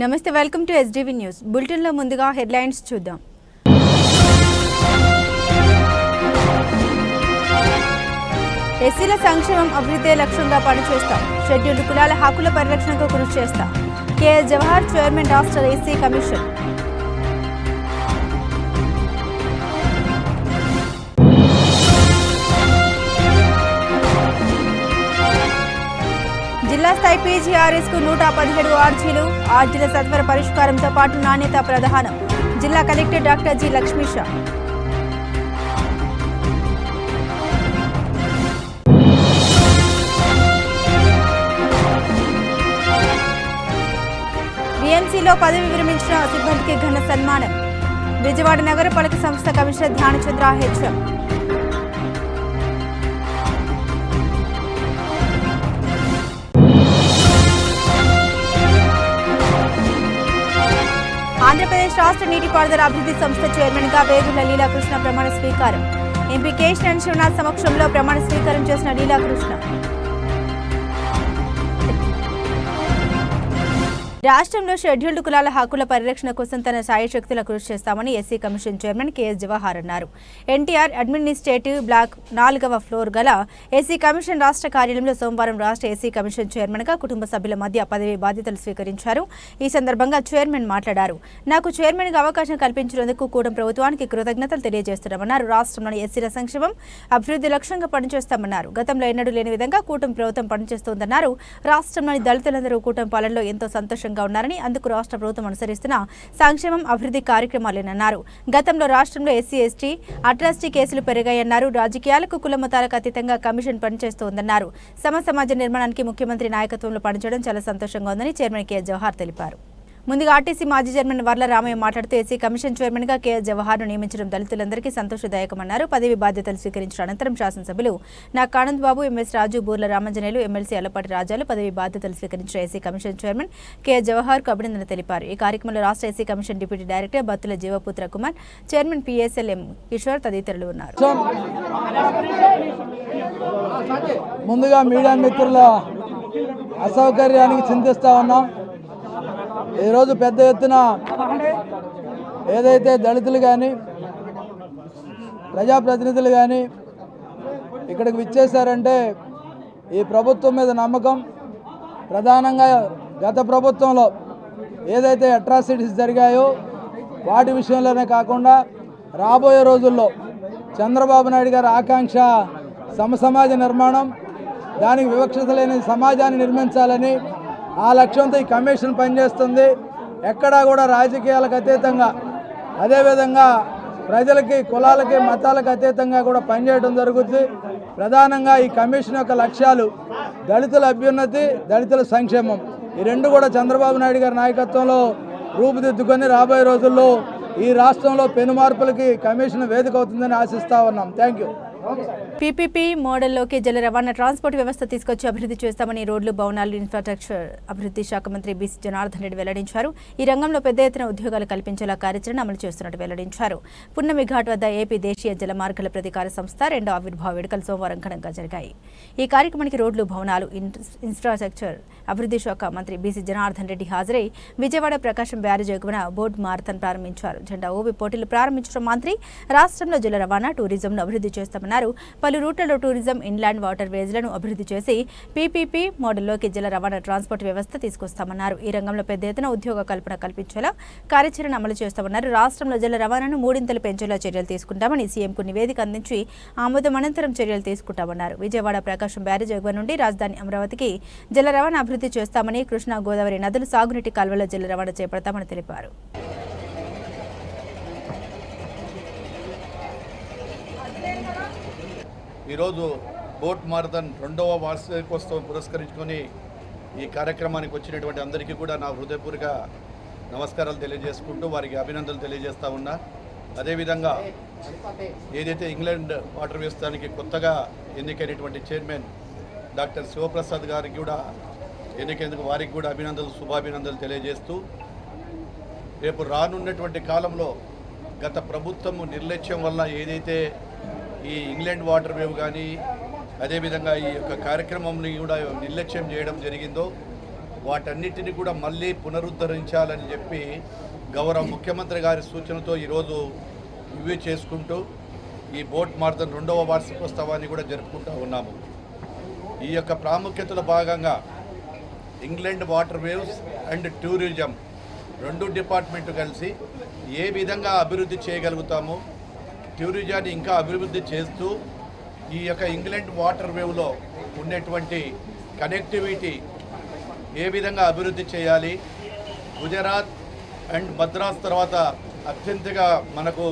నమస్తే, welcome to SDV news bulletin లో ముందుగా హెడ్లైన్స్ చూద్దాం. ఎస్సీల సంక్షేమం అభివృద్ధి లక్ష్యంగా పనిచేస్తాం. షెడ్యూల్డ్ కులాల హక్కుల పరిరక్షణకు కృషి చేస్తాం. కేఎస్ జవహర్, చైర్మన్ రాష్ట్ర ఎస్సీ కమిషన్. జిల్లా స్థాయి పీజీఆర్ఎస్ కు 117 ఆర్జీల సత్వర పరిష్కారంతో పాటు నాణ్యత ప్రధానం. జిల్లా కలెక్టర్ డాక్టర్ జి లక్ష్మీష. బీఎంసీలో పదవి విరమించిన సిబ్బందికి ఘన సన్మానం. విజయవాడ నగరపాలక సంస్థ కమిషనర్ ధ్యానచంద్ర హెచ్ఎం. ఆంధ్రప్రదేశ్ రాష్ట్ర నీటిపారుదల అభివృద్ధి సంస్థ చైర్మన్ గా వేగుల లీలాకృష్ణ ప్రమాణ స్వీకారం. ఎంపీ కేశినేని శివనాథ్ సమక్షంలో ప్రమాణ స్వీకారం చేసిన లీలాకృష్ణ. రాష్ట్రంలో షెడ్యూల్డ్ కులాల హక్కుల పరిరక్షణ కోసం తన సాయశక్తుల కృషి చేస్తామని SC commission chairman KS Jawahar అన్నారు. ఎన్టీఆర్ అడ్మినిస్ట్రేటివ్ బ్లాక్ 4వ ఫ్లోర్ గల ఎస్సీ కమిషన్ రాష్ట్ర కార్యాలయంలో సోమవారం రాష్ట్ర ఎస్సీ కమిషన్ చైర్మన్ గా కుటుంబ సభ్యుల మధ్య పదవి బాధ్యతలు స్వీకరించారు. ఈ సందర్భంగా చైర్మన్ మాట్లాడారు. నాకు చైర్మన్ గా అవకాశం కల్పించినందుకు కూటమి ప్రభుత్వానికి కృతజ్ఞతలు తెలియజేస్తున్నామన్నారు. రాష్ట్రంలోని ఎస్సీల సంక్షేమం అభివృద్ధి లక్ష్యంగా పనిచేస్తామన్నారు. గతంలో ఎన్నడూ లేని విధంగా కూటమి ప్రభుత్వం పనిచేస్తోందన్నారు. రాష్ట్రంలోని దళితులందరూ కూటమి పాలనలో ఎంతో సంతోషంగా ఉన్నారని, అందుకు రాష్ట్ర ప్రభుత్వం అనుసరిస్తున్న సంక్షేమం అభివృద్ధి కార్యక్రమాలేనన్నారు. గతంలో రాష్ట్రంలో ఎస్సీ ఎస్టీ అట్రాసిటీ కేసులు పెరిగాయన్నారు. రాజకీయాలకు కుల మతాలకు అతీతంగా కమిషన్ పనిచేస్తోందన్నారు. సమాజ నిర్మాణానికి ముఖ్యమంత్రి నాయకత్వంలో పనిచేయడం చాలా సంతోషంగా ఉందని చైర్మన్ కేఎస్ జవహర్ తెలిపారు. ముందుగా ఆర్టీసీ మాజీ చైర్మన్ వర్ల రామయ్య మాట్లాడుతూ ఎస్సీ కమిషన్ చైర్మన్ గా కేఎస్ జవహర్ను నియమించడం దళితులందరికీ సంతోషదాయకమన్నారు. పదవి బాధ్యతలు స్వీకరించిన అనంతరం శాసనసభ్యులు నాకు ఆనంద్ బాబు, ఎంఎస్ రాజు, బూర్ల రామంజనేయులు, ఎమ్మెల్సీ అల్లపాటి రాజాలు పదవి బాధ్యతలు స్వీకరించిన SC commission chairman KS Jawahar కు అభినందన తెలిపారు. ఈ కార్యక్రమంలో రాష్ట్ర SC commission deputy director Battula Jeevaputra Kumar, chairman PSL M Kishore తదితరులు ఉన్నారు. ముందుగా మీడియా మిత్రుల అసౌకర్యానికి చింతిస్తా ఉన్నాం. ఈరోజు పెద్ద ఎత్తున ఏదైతే దళితులు కానీ ప్రజాప్రతినిధులు కానీ ఇక్కడికి విచ్చేశారంటే ఈ ప్రభుత్వం మీద నమ్మకం, ప్రధానంగా గత ప్రభుత్వంలో ఏదైతే అట్రాసిటీస్ జరిగాయో వాటి విషయంలోనే కాకుండా రాబోయే రోజుల్లో చంద్రబాబు నాయుడు గారి ఆకాంక్ష సమసమాజ నిర్మాణం, దానికి వివక్షత లేని సమాజాన్ని నిర్మించాలని ఆ లక్ష్యంతో ఈ కమిషన్ పనిచేస్తుంది. ఎక్కడా కూడా రాజకీయాలకు అతీతంగా, అదేవిధంగా ప్రజలకి, కులాలకి, మతాలకు అతీతంగా కూడా పనిచేయడం జరుగుతుంది. ప్రధానంగా ఈ కమిషన్ యొక్క లక్ష్యాలు దళితుల అభ్యున్నతి, దళితుల సంక్షేమం, ఈ రెండు కూడా చంద్రబాబు నాయుడు గారి నాయకత్వంలో రూపుదిద్దుకొని రాబోయే రోజుల్లో ఈ రాష్ట్రంలో పెను మార్పులకి కమిషన్ వేదిక అవుతుందని ఆశిస్తా ఉన్నాం. Thank you. పీపీపీ మోడల్లోకి జల రవాణా ట్రాన్స్పోర్ట్ వ్యవస్థ తీసుకొచ్చి అభివృద్ధి చేస్తామని రోడ్లు, భవనాలు, ఇన్ఫ్రాస్ట్రక్చర్ అభివృద్ధి శాఖ మంత్రి బీసీ జనార్దన్ రెడ్డి వెల్లడించారు. ఈ రంగంలో పెద్ద ఎత్తున ఉద్యోగాలు కల్పించేలా కార్యాచరణ అమలు చేస్తున్నట్టు వెల్లడించారు. పున్నమి ఘాట్ వద్ద ఏపీ దేశీయ జల మార్గాల ప్రాధికార సంస్థ 2వ ఆవిర్భావ వేడుకలు సోమవారం ఘనంగా జరిగాయి. ఈ కార్యక్రమానికి రోడ్లు, భవనాలు, ఇన్ఫ్రాస్ట్రక్చర్ అభివృద్ధి శాఖ మంత్రి బీసీ జనార్దన్ రెడ్డి హాజరై విజయవాడ ప్రకాశం బ్యారేజ్ ఎగువన బోట్ మారథాన్ ప్రారంభించారు. జెండా ఊపి పోటీలు ప్రారంభించిన మంత్రి రాష్ట్రంలో జల రవాణా, టూరిజంను అభివృద్ధి చేస్తామన్నారు. పలు రూట్లలో టూరిజం, ఇన్లాండ్ వాటర్ వేజ్లను అభివృద్ధి చేసి పీపీపీ మోడల్లోకి జల రవాణా ట్రాన్స్పోర్ట్ వ్యవస్థ తీసుకొస్తామన్నారు. ఈ రంగంలో పెద్ద ఎత్తున ఉద్యోగ కల్పన కల్పించేలా కార్యాచరణ అమలు చేస్తామన్నారు. రాష్ట్రంలో జల రవాణాను 3 పెంచేలా చర్యలు తీసుకుంటామని సీఎంకు నివేదిక అందించి ఆమోదం అనంతరం చర్యలు తీసుకుంటామన్నారు. విజయవాడ ప్రకాశం బ్యారేజ్ ఎగువ నుండి రాజధాని అమరావతికి జల రవాణా అభివృద్ధి చేస్తామని, కృష్ణా, గోదావరి నదులు సాగునీటి కాల్వలో జల రవాణా చేపడతామని తెలిపారు. ఈరోజు బోట్ మారథాన్ 2వ వార్షికోత్సవం పురస్కరించుకొని ఈ కార్యక్రమానికి వచ్చినటువంటి అందరికీ కూడా నా హృదయపూర్వక నమస్కారాలు తెలియజేసుకుంటూ వారికి అభినందనలు తెలియజేస్తా ఉన్నా. అదేవిధంగా ఏదైతే ఇంగ్లాండ్ వాటర్ వ్యవస్థానికి కొత్తగా ఎన్నికైనటువంటి చైర్మన్ డాక్టర్ శివప్రసాద్ గారికి కూడా ఎన్నికైనందుకు వారికి కూడా అభినందనలు, శుభాభినందనలు తెలియజేస్తూ రేపు రానున్నటువంటి కాలంలో గత ప్రభుత్వము నిర్లక్ష్యం వల్ల ఏదైతే ఈ ఇంగ్లాండ్ వాటర్ వేవ్ కానీ అదేవిధంగా ఈ యొక్క కార్యక్రమంని కూడా నిర్లక్ష్యం చేయడం జరిగిందో వాటన్నిటిని కూడా మళ్ళీ పునరుద్ధరించాలని చెప్పి గౌరవ ముఖ్యమంత్రి గారి సూచనతో ఈరోజు రివ్యూ చేసుకుంటూ ఈ బోట్ మారథాన్ 2వ వార్షికోత్సవాన్ని కూడా జరుపుకుంటూ ఉన్నాము. ఈ యొక్క ప్రాముఖ్యతలో భాగంగా England water waves and tourism 2 department కలిసి ఏ విధంగా అభివృద్ధి చేయగలుగుతామో, టూరిజాన్ని ఇంకా అభివృద్ధి చేస్తూ ఈ యొక్క ఇంగ్లాండ్ వాటర్ వేవ్లో ఉన్నటువంటి కనెక్టివిటీ ఏ విధంగా అభివృద్ధి చేయాలి, గుజరాత్ అండ్ మద్రాస్ తర్వాత అత్యంతగా మనకు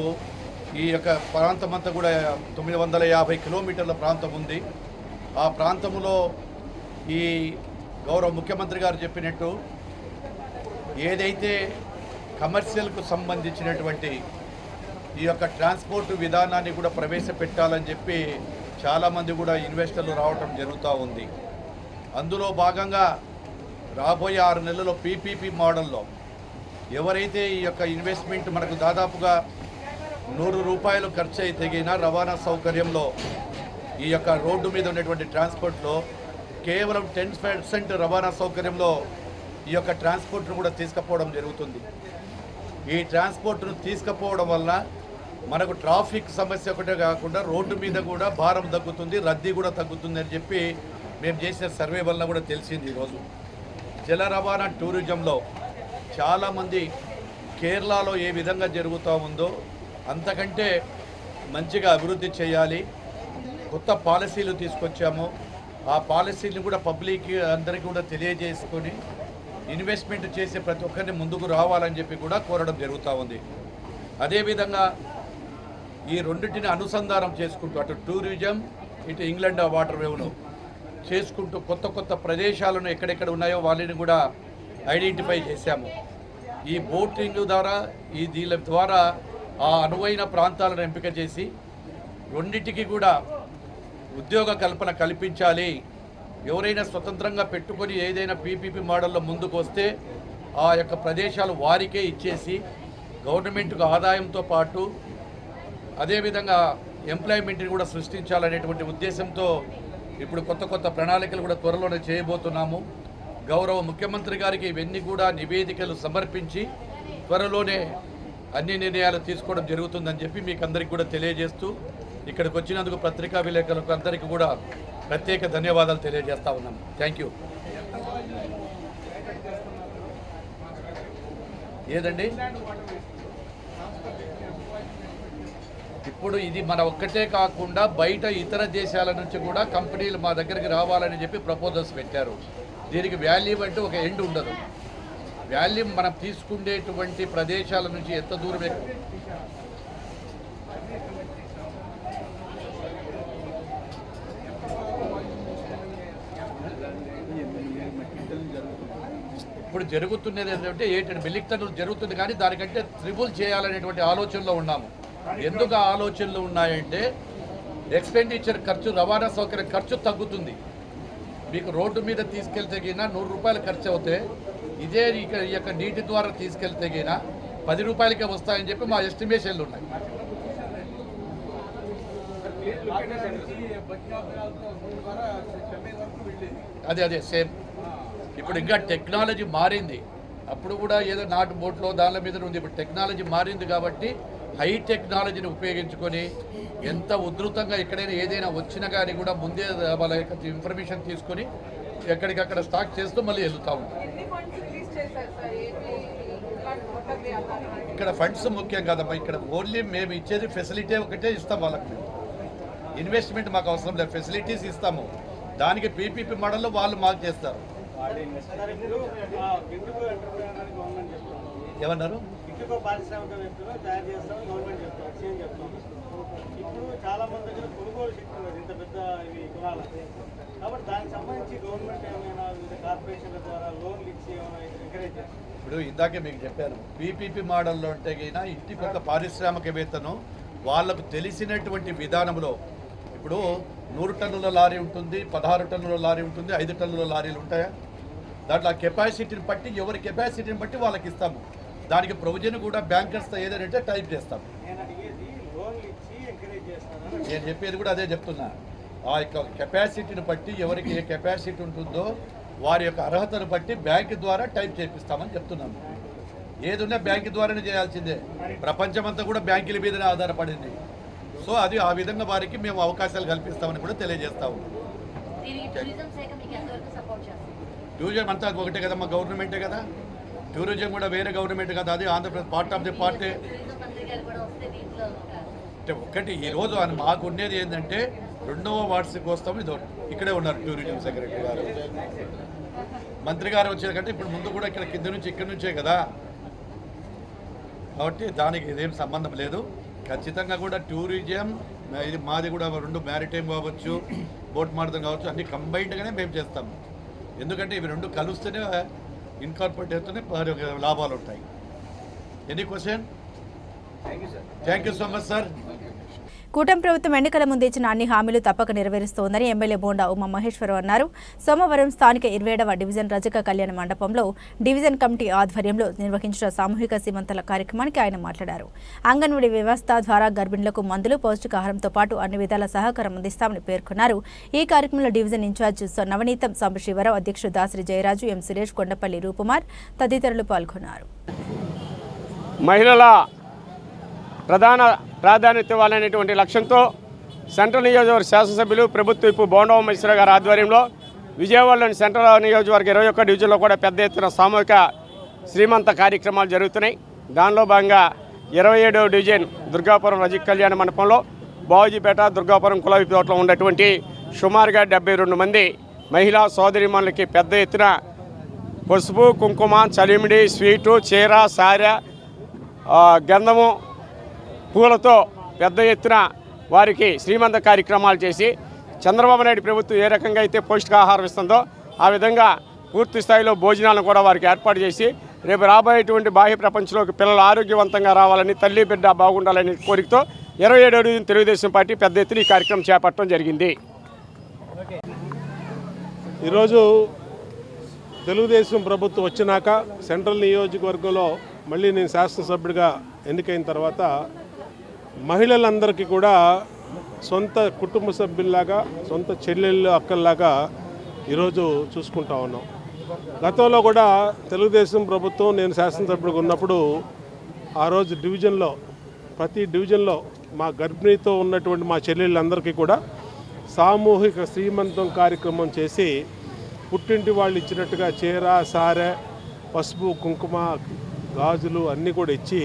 ఈ యొక్క ప్రాంతం అంతా కూడా 950 కిలోమీటర్ల ప్రాంతం ఉంది. ఆ ప్రాంతంలో ఈ గౌరవ ముఖ్యమంత్రి గారు చెప్పినట్టు ఏదైతే కమర్షియల్కు సంబంధించినటువంటి ఈ యొక్క ట్రాన్స్పోర్ట్ విధానాన్ని కూడా ప్రవేశపెట్టాలని చెప్పి చాలామంది కూడా ఇన్వెస్టర్లు రావటం జరుగుతూ ఉంది. అందులో భాగంగా రాబోయే 6 నెలల్లో పీపీపీ మోడల్లో ఎవరైతే ఈ యొక్క ఇన్వెస్ట్మెంట్ మనకు దాదాపుగా 100 రూపాయలు ఖర్చు అయితే తగిన రవాణా సౌకర్యంలో ఈ యొక్క రోడ్డు మీద ఉన్నటువంటి ట్రాన్స్పోర్ట్లో కేవలం 10% రవాణా సౌకర్యంలో ఈ యొక్క ట్రాన్స్పోర్ట్ను కూడా తీసుకుపోవడం జరుగుతుంది. ఈ ట్రాన్స్పోర్ట్ను తీసుకుపోవడం వల్ల మనకు ట్రాఫిక్ సమస్య ఒకటే కాకుండా రోడ్డు మీద కూడా భారం తగ్గుతుంది, రద్దీ కూడా తగ్గుతుంది అని చెప్పి మేము చేసిన సర్వే వల్ల కూడా తెలిసింది. ఈరోజు జల రవాణా టూరిజంలో చాలామంది కేరళలో ఏ విధంగా జరుగుతూ ఉందో అంతకంటే మంచిగా అభివృద్ధి చేయాలి. కొత్త పాలసీలు తీసుకొచ్చాము. ఆ పాలసీని కూడా పబ్లిక్ అందరికీ కూడా తెలియజేసుకొని ఇన్వెస్ట్మెంట్ చేసే ప్రతి ఒక్కరిని ముందుకు రావాలని చెప్పి కూడా కోరడం జరుగుతూ ఉంది. అదేవిధంగా ఈ రెండింటిని అనుసంధానం చేసుకుంటూ అటు టూరిజం ఇటు ఇంగ్లాండ్ వాటర్ వేవ్ను చేసుకుంటూ కొత్త కొత్త ప్రదేశాలను ఎక్కడెక్కడ ఉన్నాయో వాళ్ళని కూడా ఐడెంటిఫై చేశాము. ఈ బోటింగ్ ద్వారా దీని ద్వారా ఆ అనువైన ప్రాంతాలను ఎంపిక చేసి రెండింటికి కూడా ఉద్యోగ కల్పన కల్పించాలి. ఎవరైనా స్వతంత్రంగా పెట్టుకొని ఏదైనా పీపీపీ మోడల్లో ముందుకు వస్తే ఆ యొక్క ప్రదేశాలు వారికే ఇచ్చేసి గవర్నమెంట్కు ఆదాయంతో పాటు అదేవిధంగా ఎంప్లాయ్మెంట్ని కూడా సృష్టించాలనేటువంటి ఉద్దేశంతో ఇప్పుడు కొత్త కొత్త ప్రణాళికలు కూడా త్వరలోనే చేయబోతున్నాము. గౌరవ ముఖ్యమంత్రి గారికి ఇవన్నీ కూడా నివేదికలు సమర్పించి త్వరలోనే అన్ని నిర్ణయాలు తీసుకోవడం జరుగుతుందని చెప్పి మీకు అందరికీ కూడా తెలియజేస్తూ ఇక్కడికి వచ్చినందుకు పత్రికా విలేకరులకు అందరికీ కూడా ప్రత్యేక ధన్యవాదాలు తెలియజేస్తా ఉన్నాం. Thank you. ఏదండి ఇప్పుడు ఇది మన ఒక్కటే కాకుండా బయట ఇతర దేశాల నుంచి కూడా కంపెనీలు మా దగ్గరికి రావాలని చెప్పి ప్రపోజల్స్ పెట్టారు. దీనికి వాల్యూ అంటే ఒక ఎండ్ ఉండదు. వాల్యూ మనం తీసుకునేటువంటి ప్రదేశాల నుంచి ఎంత దూరం ఇప్పుడు జరుగుతున్నది ఏంటంటే 8 మిలియన్ టన్నులు జరుగుతుంది, కానీ దానికంటే త్రిబుల్ చేయాలనేటువంటి ఆలోచనలో ఉన్నాము. ఎందుకు ఆలోచనలు ఉన్నాయంటే ఎక్స్పెండిచర్ ఖర్చు, రవాణా సౌకర్యం ఖర్చు తగ్గుతుంది. మీకు రోడ్డు మీద తీసుకెళ్తే గిన 100 రూపాయలు ఖర్చు అవుతే ఇదే ఈ యొక్క నీటి ద్వారా తీసుకెళ్తే గిన 10 రూపాయలకే వస్తాయని చెప్పి మా ఎస్టిమేషన్లు ఉన్నాయి. అదే సేమ్. ఇప్పుడు ఇంకా టెక్నాలజీ మారింది. అప్పుడు కూడా ఏదో నాటు బోట్లో దానిల మీద ఉంది. ఇప్పుడు టెక్నాలజీ మారింది కాబట్టి హై టెక్నాలజీని ఉపయోగించుకొని ఎంత ఉధృతంగా ఎక్కడైనా ఏదైనా వచ్చినా కానీ కూడా ముందే వాళ్ళ యొక్క ఇన్ఫర్మేషన్ తీసుకొని ఎక్కడికక్కడ స్టాక్ చేస్తూ మళ్ళీ వెళ్తూ ఉంటాం. ఇక్కడ ఫండ్స్ ముఖ్యం కాదమ్మా. ఇక్కడ ఓన్లీ మేము ఇచ్చేది ఫెసిలిటీ ఒకటే ఇస్తాం వాళ్ళకి. మేము ఇన్వెస్ట్మెంట్ మాకు అవసరం లేదు, ఫెసిలిటీస్ ఇస్తాము. దానికి పీపీపీ మోడల్లో వాళ్ళు మాకు చేస్తారు. ఏమన్నారు? ఇప్పుడు చాలా మంది దగ్గర కొనుగోలు శక్తి ఉన్నది ఇంత పెద్ద ఇవి కులాలు, కాబట్టి దానికి సంబంధించి గవర్నమెంట్ ఏమైనా కార్పొరేషన్ల ద్వారా లోన్లు ఇచ్చి ఏమైనా ఎంకరేజ్ చేస్తారు. ఇప్పుడు ఇందాకే మీకు చెప్పాను, పీపీపీ మోడల్లో అంటే అయినా ఇంటికి ఒక పారిశ్రామికవేత్తను వాళ్ళకు తెలిసినటువంటి విధానంలో ఇప్పుడు 100 టన్నుల లారీ ఉంటుంది, 16 టన్నుల లారీ ఉంటుంది, 5 టన్నుల లారీలు ఉంటాయా? దాంట్లో కెపాసిటీని బట్టి ఎవరి కెపాసిటీని బట్టి వాళ్ళకి ఇస్తాము. దానికి ప్రొవిజన్ కూడా బ్యాంకర్స్తో ఏదైనా టైప్ చేస్తాము. నేను చెప్పేది కూడా అదే చెప్తున్నా. ఆ యొక్క కెపాసిటీని బట్టి ఎవరికి ఏ కెపాసిటీ ఉంటుందో వారి యొక్క అర్హతను బట్టి బ్యాంకు ద్వారా టైప్ చేపిస్తామని చెప్తున్నాను. ఏదున్నా బ్యాంకు ద్వారానే చేయాల్సిందే. ప్రపంచమంతా కూడా బ్యాంకుల మీదనే ఆధారపడింది. సో అది ఆ విధంగా వారికి మేము అవకాశాలు కల్పిస్తామని కూడా తెలియజేస్తాము. టూరిజం అంతా ఒకటే కదమ్మా, గవర్నమెంటే కదా. టూరిజం కూడా వేరే గవర్నమెంట్ కదా, అది Andhra Pradesh part of the party. అంటే ఒకటి ఈరోజు మాకు ఉండేది ఏంటంటే 2వ వార్షికోత్సవం ఇది ఇక్కడే ఉన్నారు టూరిజం సెక్రటరీ గారు, మంత్రి గారు వచ్చేది కంటే ఇప్పుడు ముందు కూడా ఇక్కడ కింద నుంచి ఇక్కడి నుంచే కదా, కాబట్టి దానికి ఇదేం సంబంధం లేదు. ఖచ్చితంగా కూడా టూరిజం ఇది మాది కూడా 2 మ్యారిటైమ్ కావచ్చు, బోట్ మార్దం కావచ్చు, అన్ని కంబైన్డ్గానే మేము చేస్తాము. ఎందుకంటే ఇవి 2 కలుస్తేనే ఇన్కార్పొరేట్ అవుతూనే లాభాలు ఉంటాయి. Any question? Thank you so much sir. కూటమి ప్రభుత్వం ఎన్నికల ముందు ఇచ్చిన అన్ని హామీలు తప్పక నెరవేరుస్తోందని ఎమ్మెల్యే బోండా ఉమా మహేశ్వరరావు అన్నారు. సోమవారం స్థానిక 27వ డివిజన్ రజక కళ్యాణ మండపంలో డివిజన్ కమిటీ ఆధ్వర్యంలో నిర్వహించిన సామూహిక సీమంతల కార్యక్రమానికి ఆయన మాట్లాడారు. అంగన్వాడీ వ్యవస్థ ద్వారా గర్భిణులకు మందులు, పౌష్టికాహారంతో పాటు అన్ని విధాల సహకారం అందిస్తామని పేర్కొన్నారు. ఈ కార్యక్రమంలో డివిజన్ ఇన్ఛార్జ్ నవనీతం, సాంబశివరావు, అధ్యక్షుడు దాసరి జయరాజు, ఎం సురేష్, కొండపల్లి రూపుమార్ తదితరులు పాల్గొన్నారు. మహిళల ప్రధాన ప్రాధాన్యత ఇవ్వాలనేటువంటి లక్ష్యంతో సెంట్రల్ నియోజకవర్గ శాసనసభ్యులు ప్రభుత్వ విప్ బోండా ఉమేశ్వర గారి ఆధ్వర్యంలో విజయవాడలోని సెంట్రల్ నియోజకవర్గ 21 డివిజన్లో కూడా పెద్ద ఎత్తున సామూహిక శ్రీమంత కార్యక్రమాలు జరుగుతున్నాయి. దానిలో భాగంగా 27వ డివిజన్ దుర్గాపురం రజక కళ్యాణ మండపంలో బావుజీపేట, దుర్గాపురం, కులవిపేటలో ఉన్నటువంటి సుమారుగా 72 మంది మహిళా సోదరిమణులకి పెద్ద ఎత్తున పసుపు, కుంకుమ, చలిమిడి, స్వీటు, చీర, సారె, గంధము, పూలతో పెద్ద ఎత్తున వారికి శ్రీమంత కార్యక్రమాలు చేసి చంద్రబాబు నాయుడు ప్రభుత్వం ఏ రకంగా అయితే పౌష్టికాహారం ఇస్తుందో ఆ విధంగా పూర్తి స్థాయిలో భోజనాలను కూడా వారికి ఏర్పాటు చేసి రేపు రాబోయేటువంటి బాహ్య ప్రపంచంలోకి పిల్లలు ఆరోగ్యవంతంగా రావాలని, తల్లి బిడ్డ బాగుండాలని కోరికతో 27వ డివిజన్ తెలుగుదేశం పార్టీ పెద్ద ఎత్తున ఈ కార్యక్రమం చేపట్టడం జరిగింది. ఈరోజు తెలుగుదేశం ప్రభుత్వం వచ్చినాక సెంట్రల్ నియోజకవర్గంలో మళ్ళీ నేను శాసనసభ్యుడిగా ఎన్నికైన తర్వాత మహిళలందరికీ కూడా సొంత కుటుంబ సభ్యుల్లాగా, సొంత చెల్లెళ్ళు, అక్కల్లాగా ఈరోజు చూసుకుంటా ఉన్నాం. గతంలో కూడా తెలుగుదేశం ప్రభుత్వం నేను శాసనసభ్యుడిగా ఉన్నప్పుడు ఆ రోజు డివిజన్లో, ప్రతి డివిజన్లో మా గర్భిణీతో ఉన్నటువంటి మా చెల్లెళ్ళందరికీ కూడా సామూహిక శ్రీమంతం కార్యక్రమం చేసి పుట్టింటి వాళ్ళు ఇచ్చినట్టుగా చీర, సారె, పసుపు, కుంకుమ, గాజులు అన్నీ కూడా ఇచ్చి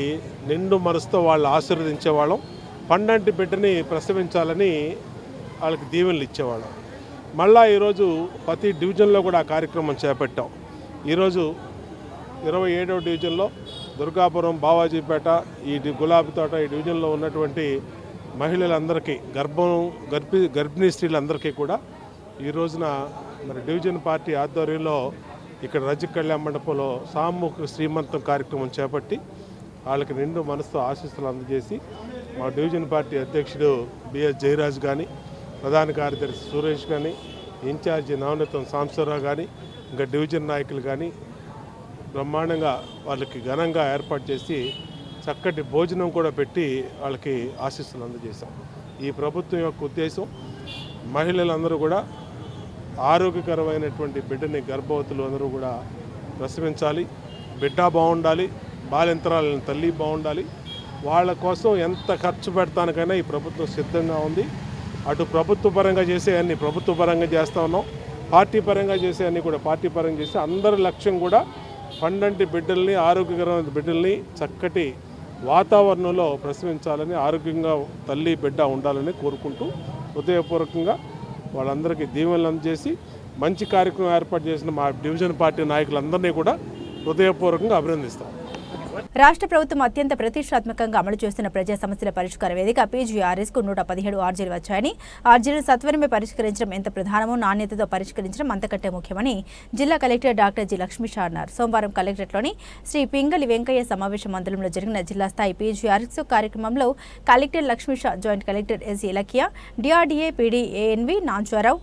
నిండు మనసుతో వాళ్ళు ఆశీర్వదించేవాళ్ళం. పండంటి బిడ్డని ప్రసవించాలని వాళ్ళకి దీవెనలు ఇచ్చేవాళ్ళం. మళ్ళా ఈరోజు ప్రతి డివిజన్లో కూడా ఆ కార్యక్రమం చేపట్టాం. ఈరోజు 27వ డివిజన్లో దుర్గాపురం, బావాజీపేట, ఈ గులాబీ తోట, ఈ డివిజన్లో ఉన్నటువంటి మహిళలందరికీ, గర్భిణీ స్త్రీలందరికీ కూడా ఈ రోజున మరి డివిజన్ పార్టీ ఆధ్వర్యంలో ఇక్కడ రజక కళ్యాణ మండపంలో సామూహిక శ్రీమంతం కార్యక్రమం చేపట్టి వాళ్ళకి నిండు మనసుతో ఆశీస్సులు అందజేసి మా డివిజన్ పార్టీ అధ్యక్షుడు బిఎస్ జయరాజ్ కానీ, ప్రధాన కార్యదర్శి సురేష్ కానీ, ఇన్ఛార్జి నవనీతం సాంబశివరావు కానీ, ఇంకా డివిజన్ నాయకులు కానీ బ్రహ్మాండంగా వాళ్ళకి ఘనంగా ఏర్పాటు చేసి చక్కటి భోజనం కూడా పెట్టి వాళ్ళకి ఆశీస్సులు అందజేశాం. ఈ ప్రభుత్వం యొక్క ఉద్దేశం మహిళలందరూ కూడా ఆరోగ్యకరమైనటువంటి బిడ్డని, గర్భవతులు అందరూ కూడా ప్రసవించాలి, బిడ్డ బాగుండాలి, బాలింతరాలని తల్లి బాగుండాలి. వాళ్ళ కోసం ఎంత ఖర్చు పెడతానికైనా ఈ ప్రభుత్వం సిద్ధంగా ఉంది. అటు ప్రభుత్వ పరంగా చేసే అన్ని ప్రభుత్వ పరంగా చేస్తూ ఉన్నాం, పార్టీ పరంగా చేసే అన్ని కూడా పార్టీ పరంగా చేసి అందరి లక్ష్యం కూడా పండంటి బిడ్డల్ని, ఆరోగ్యకరమైన బిడ్డల్ని చక్కటి వాతావరణంలో ప్రసవించాలని, ఆరోగ్యంగా తల్లి బిడ్డ ఉండాలని కోరుకుంటూ హృదయపూర్వకంగా వాళ్ళందరికీ దీవెనలు అందజేసి మంచి కార్యక్రమం ఏర్పాటు చేసిన మా డివిజన్ పార్టీ నాయకులందరినీ కూడా హృదయపూర్వకంగా అభినందిస్తాం. రాష్ట్ర ప్రభుత్వం అత్యంత ప్రతిష్టాత్మకంగా అమలు చేస్తున్న ప్రజా సమస్యల పరిష్కార వేదిక PGRS-కు 117 ఆర్జీలు వచ్చాయని, ఆర్జీలు సత్వరమే పరిష్కరించడం ఎంత ప్రధానమో నాణ్యతతో పరిష్కరించడం అంతకంటే ముఖ్యమని జిల్లా కలెక్టర్ డాక్టర్ జి లక్ష్మీష అన్నారు. సోమవారం కలెక్టరేట్లోని శ్రీ పింగళి వెంకయ్య సమావేశ మందిరంలో జరిగిన జిల్లా స్థాయి PGRS కార్యక్రమంలో collector Lakshmisha, joint collector S Ilakiya, DRDA PD ANV Nancharao,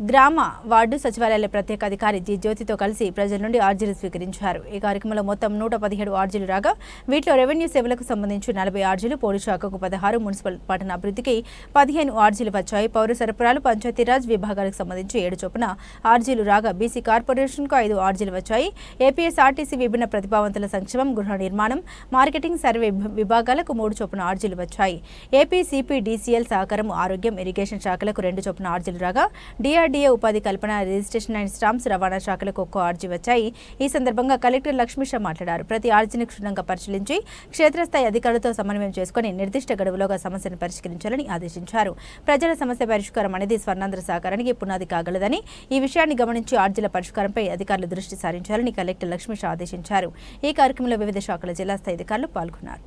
గ్రామ వార్డు సచివాలయాల ప్రత్యేక అధికారి జి జ్యోతితో కలిసి ప్రజల నుండి ఆర్జీలు స్వీకరించారు. ఈ కార్యక్రమంలో మొత్తం 117 ఆర్జీలు రాగా వీటిలో రెవెన్యూ సేవలకు సంబంధించి 40 ఆర్జీలు, పోలీసు శాఖకు 16, మున్సిపల్ పట్టణ అభివృద్ధికి 15 ఆర్జీలు వచ్చాయి. పౌర సరఫరాలు, పంచాయతీరాజ్ విభాగాలకు సంబంధించి 7 చొప్పున ఆర్జీలు రాగా బీసీ కార్పొరేషన్కు 5 ఆర్జీలు వచ్చాయి. ఏపీఎస్ఆర్టీసీ విభిన్న ప్రతిభావంతుల సంక్షేమం, గృహ నిర్మాణం, మార్కెటింగ్, సర్వే విభాగాలకు 3 చొప్పున ఆర్జీలు వచ్చాయి. ఏపీ సిపిడిసిఎల్ సహకారం, ఆరోగ్యం, ఇరిగేషన్ శాఖలకు 2 చొప్పున ఆర్జీలు రాగా డిఆర్డీఏ ఉపాధి కల్పన, రిజిస్ట్రేషన్ అండ్ స్టాంప్స్, రవాణా శాఖలకు 1 ఆర్జీ వచ్చాయి. ఈ సందర్భంగా కలెక్టర్ లక్ష్మీషా మాట్లాడారు. ప్రతి ఆర్జీని క్షుణ్ణంగా పరిశీలించి క్షేత్రస్థాయి అధికారులతో సమన్వయం చేసుకుని నిర్దిష్ట గడువులోగా సమస్యను పరిష్కరించాలని ఆదేశించారు. ప్రజల సమస్య పరిష్కారం అనేది స్వర్ణాంధ్ర సహకారానికి పునాది కాగలదని, ఈ విషయాన్ని గమనించి ఆర్జీల పరిష్కారంపై అధికారులు దృష్టి సారించాలని కలెక్టర్ లక్ష్మీషా ఆదేశించారు. ఈ కార్యక్రమంలో వివిధ శాఖల జిల్లా స్థాయి అధికారులు పాల్గొన్నారు.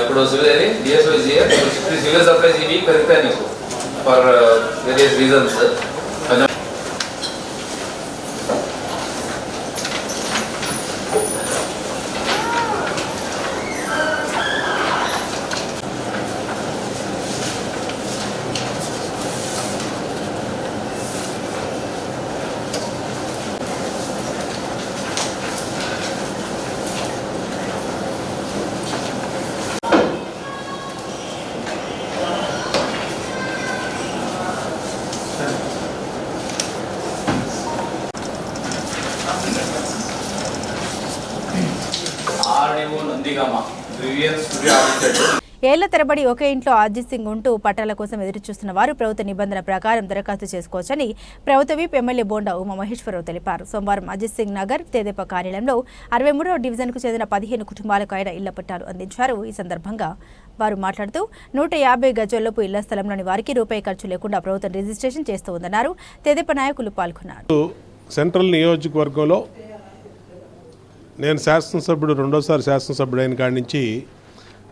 ఇప్పుడు సివిల్ సప్లైస్ ఇవి పెరుగుతాయి నీకు ఫర్ వేరియస్ రీజన్స్. ఏళ్ల తరబడి ఒకే ఇంట్లో ఆర్జిసింగ్ ఉంటూ పట్టాల కోసం ఎదురుచూస్తున్న వారు ప్రభుత్వ నిబంధన ప్రకారం దరఖాస్తు చేసుకోవచ్చని ప్రభుత్వ విప్ ఎమ్మెల్యే బోండా ఉమామహేశ్వరరావు తెలిపారు. సోమవారం అజిత్ సింగ్ నగర్ తెదేపా కార్యాలయంలో 63వ డివిజన్కు చెందిన 15 కుటుంబాలకు ఆయన ఇళ్ల పట్టాలు అందించారు. ఈ సందర్భంగా వారు మాట్లాడుతూ 150 గజాల్లోపు ఇళ్ల స్థలంలోని వారికి రూపాయి ఖర్చు లేకుండా ప్రభుత్వం రిజిస్ట్రేషన్ చేస్తూ ఉందన్నారు. తెదేపా నాయకులు పాల్గొన్నారు. సెంట్రల్ నియోజకవర్గంలో నేను శాసనసభ్యుడు రెండోసారి శాసనసభ్యుడైన కాడి నుంచి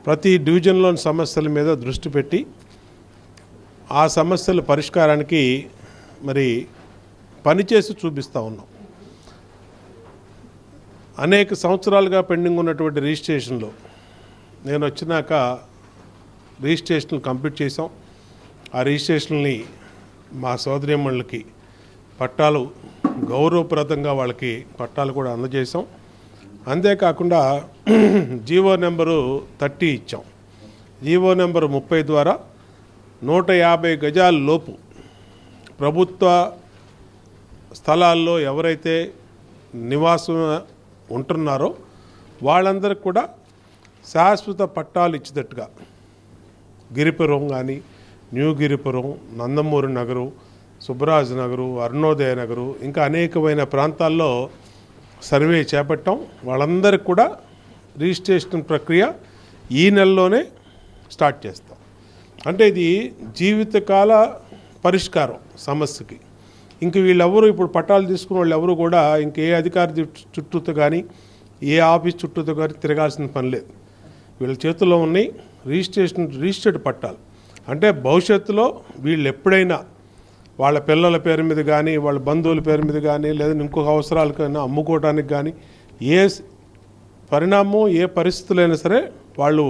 ప్రతి డివిజన్లోని సమస్యల మీద దృష్టి పెట్టి ఆ సమస్యల పరిష్కారానికి మరి పనిచేసి చూపిస్తూ ఉన్నాం. అనేక సంవత్సరాలుగా పెండింగ్ ఉన్నటువంటి రిజిస్ట్రేషన్లు నేను వచ్చినాక రిజిస్ట్రేషన్లు కంప్లీట్ చేసాం. ఆ రిజిస్ట్రేషన్ని మా సోదరీమణులకి పట్టాలు గౌరవప్రదంగా వాళ్ళకి పట్టాలు కూడా అందజేసాం. అంతేకాకుండా జీవో నెంబరు 30 ఇచ్చాం. జీవో నెంబరు 30 ద్వారా 150 గజాల లోపు ప్రభుత్వ స్థలాల్లో ఎవరైతే నివాసం ఉంటున్నారో వాళ్ళందరికీ కూడా శాశ్వత పట్టాలు ఇచ్చేటట్టుగా గిరిపురం కానీ, న్యూ గిరిపురం, నందమూరి నగరు, సుబ్బరాజు నగరు, అరుణోదయ నగరు, ఇంకా అనేకమైన ప్రాంతాల్లో సర్వే చేపట్టాం. వాళ్ళందరికీ కూడా రిజిస్ట్రేషన్ ప్రక్రియ ఈ నెలలోనే స్టార్ట్ చేస్తాం. అంటే ఇది జీవితకాల పరిష్కారం సమస్యకి. ఇంక వీళ్ళెవరూ ఇప్పుడు పట్టాలు తీసుకున్న వాళ్ళు ఎవరు కూడా ఇంకే అధికారి చుట్టూతో కానీ ఏ ఆఫీస్ చుట్టూతో కానీ తిరగాల్సిన పని లేదు. వీళ్ళ చేతుల్లో ఉన్నాయి రిజిస్టర్డ్ పట్టాలు. అంటే భవిష్యత్తులో వీళ్ళు ఎప్పుడైనా వాళ్ళ పిల్లల పేరు మీద కానీ, వాళ్ళ బంధువుల పేరు మీద కానీ, లేదా ఇంకొక అవసరాలకైనా అమ్ముకోవడానికి కానీ ఏ పరిణామం, ఏ పరిస్థితులైనా సరే వాళ్ళు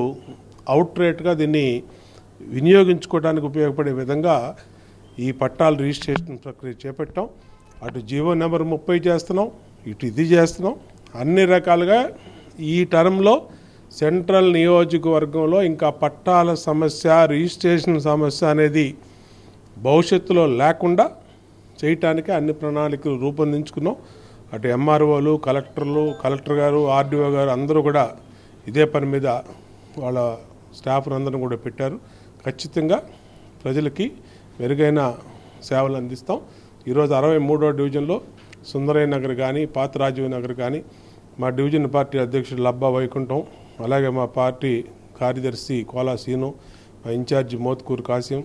అవుట్రేట్గా దీన్ని వినియోగించుకోవడానికి ఉపయోగపడే విధంగా ఈ పట్టాల రిజిస్ట్రేషన్ ప్రక్రియ చేపట్టాం. అటు జీవో నెంబర్ 30 చేస్తున్నాం, ఇటు ఇది చేస్తున్నాం. అన్ని రకాలుగా ఈ టర్మ్లో సెంట్రల్ నియోజకవర్గంలో ఇంకా పట్టాల సమస్య, రిజిస్ట్రేషన్ సమస్య అనేది భవిష్యత్తులో లేకుండా చేయటానికి అన్ని ప్రణాళికలు రూపొందించుకున్నాం. అటు ఎంఆర్ఓలు, కలెక్టర్ గారు, ఆర్డీఓ గారు అందరూ కూడా ఇదే పని మీద వాళ్ళ స్టాఫ్ అందరూ కూడా పెట్టారు. ఖచ్చితంగా ప్రజలకి మెరుగైన సేవలు అందిస్తాం. ఈరోజు 63వ డివిజన్లో సుందరయ్య నగర్ కానీ, పాత రాజీవ్ నగర్ కానీ మా డివిజన్ పార్టీ అధ్యక్షుడు లబ్బా వైకుంఠం, అలాగే మా పార్టీ కార్యదర్శి కోలా సీను, మా ఇన్ఛార్జి మోత్కూరు కాసిం,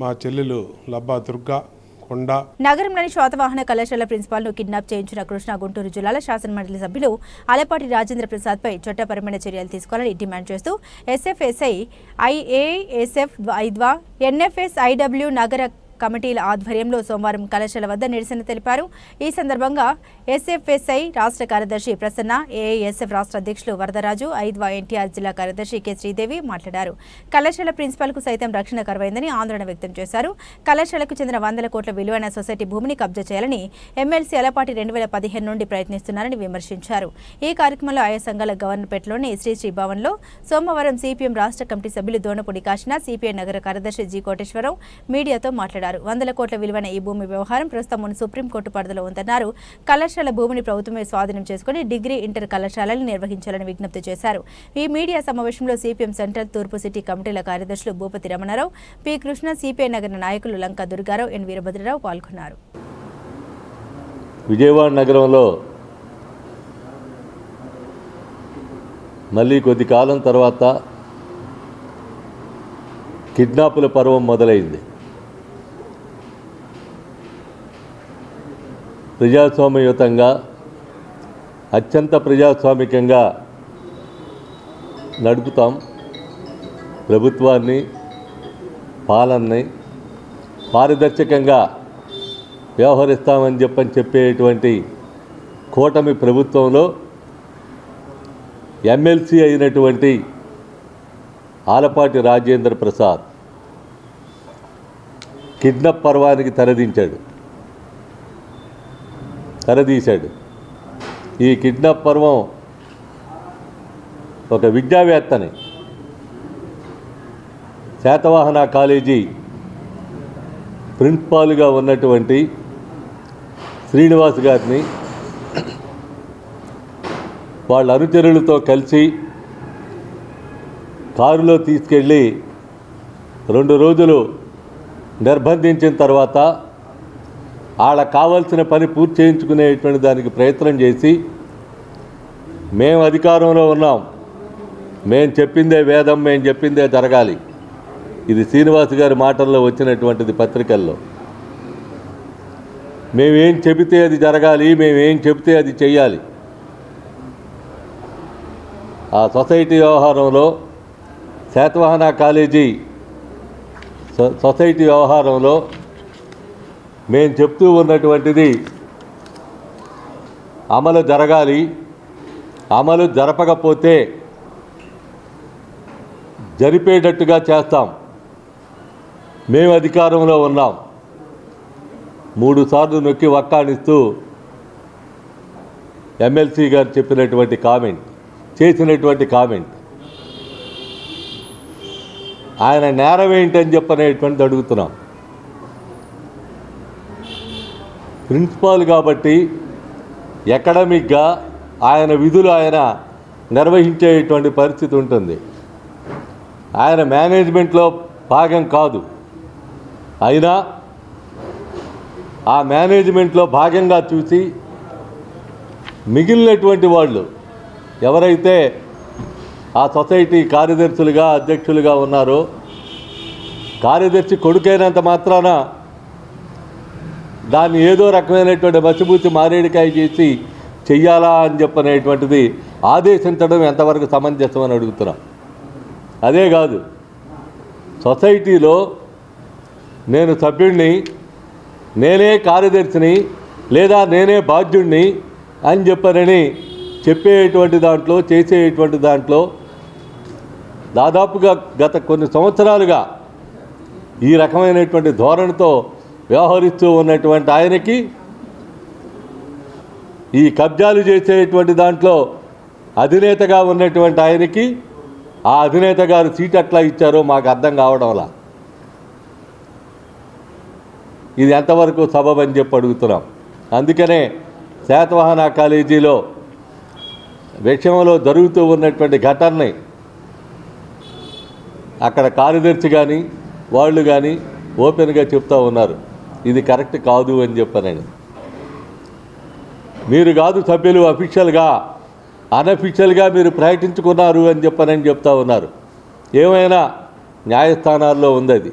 మా చెల్లెలు లబ్బా దుర్గా, కొండ. నగరంలోని శాతవాహన కళాశాల ప్రిన్సిపాల్ను కిడ్నాప్ చేయించిన కృష్ణా, గుంటూరు జిల్లాల శాసనమండలి సభ్యులు ఆలపాటి రాజేంద్ర ప్రసాద్పై చట్టపరమైన చర్యలు తీసుకోవాలని డిమాండ్ చేస్తూ ఎస్ఎఫ్ఎస్ఐ, ఐఏఎస్ఎఫ్, ఐద్వా, ఎన్ఎఫ్ఎస్, ఐడబ్ల్యూ నగర కమిటీల ఆధ్వర్యంలో సోమవారం కళాశాల వద్ద నిరసన తెలిపారు. ఈ సందర్భంగా ఎస్ఎఫ్ఎస్ఐ రాష్ట్ర కార్యదర్శి ప్రసన్న, ఏఐఎస్ఎఫ్ రాష్ట్ర అధ్యక్షులు వరదరాజు, ఐద్వా ఎన్టీఆర్ జిల్లా కార్యదర్శి కె శ్రీదేవి మాట్లాడారు. కళాశాల ప్రిన్సిపాల్కు సైతం రక్షణ కరువైందని ఆందోళన వ్యక్తం చేశారు. కళాశాలకు చెందిన 100 కోట్ల విలువైన సొసైటీ భూమిని కబ్జా చేయాలని ఎమ్మెల్సీ అలపాటి 2015 నుండి ప్రయత్నిస్తున్నారని విమర్శించారు. ఈ కార్యక్రమంలో ఆయా సంఘాల గవర్నర్పేటలోని శ్రీ భవన్లో సోమవారం సిపిఎం రాష్ట్ర కమిటీ సభ్యులు దోనపూడి కాశీనాథ్, సిపిఐ నగర కార్యదర్శి జి కోటేశ్వరరావు మీడియాతో మాట్లాడారు. 100 కోట్ల విలువైన ఈ భూమి వ్యవహారం ప్రస్తుతం సుప్రీంకోర్టు పరిధిలో ఉందన్నారు. కళాశాల భూమిని ప్రభుత్వమే స్వాధీనం చేసుకుని డిగ్రీ, ఇంటర్ కళాశాలలు నిర్వహించాలని విజ్ఞప్తి చేశారు. ఈ మీడియా సమావేశంలో సిపిఎం సెంట్రల్, తూర్పు సిటీ కమిటీల కార్యదర్శులు భూపతి రమణారావు, పి కృష్ణ, సిపిఐ నగర నాయకులు లంక దుర్గారావు, ఎన్ వీరభద్రరావు పాల్గొన్నారు. విజయవాడ నగరంలో మళ్ళీ కొద్ది కాలం తర్వాత కిడ్నాపుల పర్వం మొదలైంది. ప్రజాస్వామ్యయుతంగా, అత్యంత ప్రజాస్వామికంగా నడుపుతాం ప్రభుత్వాన్ని, పాలనని, పారదర్శకంగా వ్యవహరిస్తామని చెప్పేటువంటి కూటమి ప్రభుత్వంలో ఎమ్మెల్సీ అయినటువంటి ఆలపాటి రాజేంద్ర ప్రసాద్ కిడ్నాప్ పర్వానికి తెరదీశాడు. ఈ కిడ్నాప్ పర్వం ఒక విద్యావేత్తని, శాతవాహన కాలేజీ ప్రిన్సిపాల్గా ఉన్నటువంటి శ్రీనివాస్ గారిని వాళ్ళ అనుచరులతో కలిసి కారులో తీసుకెళ్ళి 2 రోజులు నిర్బంధించిన తర్వాత వాళ్ళకు కావాల్సిన పని పూర్తి చేయించుకునేటువంటి దానికి ప్రయత్నం చేసి, మేము అధికారంలో ఉన్నాం, మేము చెప్పిందే వేదం, మేము చెప్పిందే జరగాలి, ఇది శ్రీనివాస్ గారి మాటల్లో వచ్చినటువంటిది పత్రికల్లో, మేమేం చెబితే అది జరగాలి, మేమేం చెబితే అది చెయ్యాలి. ఆ సొసైటీ వ్యవహారంలో, శాతవాహన కాలేజీ సొసైటీ వ్యవహారంలో మేము చెప్తూ ఉన్నటువంటిది అమలు జరగాలి, అమలు జరపకపోతే జరిపేటట్టుగా చేస్తాం, మేము అధికారంలో ఉన్నాం 3 సార్లు నొక్కి వక్కాణిస్తూ ఎమ్మెల్సీ గారు చెప్పినటువంటి కామెంట్, చేసినటువంటి కామెంట్, ఆయన నేరం ఏంటని చెప్పనేటువంటిది అడుగుతున్నాం. ప్రిన్సిపాల్ కాబట్టి అకాడమిక్గా ఆయన విధులు ఆయన నిర్వహించేటువంటి పరిస్థితి ఉంటుంది. ఆయన మేనేజ్మెంట్లో భాగం కాదు, అయినా ఆ మేనేజ్మెంట్లో భాగంగా చూసి మిగిలినటువంటి వాళ్ళు ఎవరైతే ఆ సొసైటీ కార్యదర్శులుగా, అధ్యక్షులుగా ఉన్నారో, కార్యదర్శి కొడుకైనంత మాత్రాన దాన్ని ఏదో రకమైనటువంటి మసిబూచి మారేడికాయ చేసి చెయ్యాలా అని చెప్పనేటువంటిది ఆదేశించడం ఎంతవరకు సమంజసం అని అడుగుతున్నాం. అదే కాదు, సొసైటీలో నేను సభ్యుడిని, నేనే కార్యదర్శిని లేదా నేనే బాధ్యుడిని అని చెప్పేటువంటి దాంట్లో, చేసేటువంటి దాంట్లో దాదాపుగా గత కొన్ని సంవత్సరాలుగా ఈ రకమైనటువంటి ధోరణితో వ్యవహరిస్తూ ఉన్నటువంటి ఆయనకి, ఈ కబ్జాలు చేసేటువంటి దాంట్లో అధినేతగా ఉన్నటువంటి ఆయనకి ఆ అధినేత గారు సీట్ ఎట్లా ఇచ్చారో మాకు అర్థం కావడంలా. ఇది ఎంతవరకు సబబని చెప్పి అడుగుతున్నాం. అందుకనే శాతవాహన కాలేజీలో విషయంలో జరుగుతూ ఉన్నటువంటి ఘటనని అక్కడ కార్యదర్శి కానీ వాళ్ళు కానీ ఓపెన్గా చెప్తూ ఉన్నారు, ఇది కరెక్ట్ కాదు అని చెప్పానని. మీరు కాదు సభ్యులు, అఫీషియల్గా అన్అఫీషియల్గా మీరు ప్రకటించుకున్నారు అని చెప్తా ఉన్నారు. ఏమైనా న్యాయస్థానాల్లో ఉంది, అది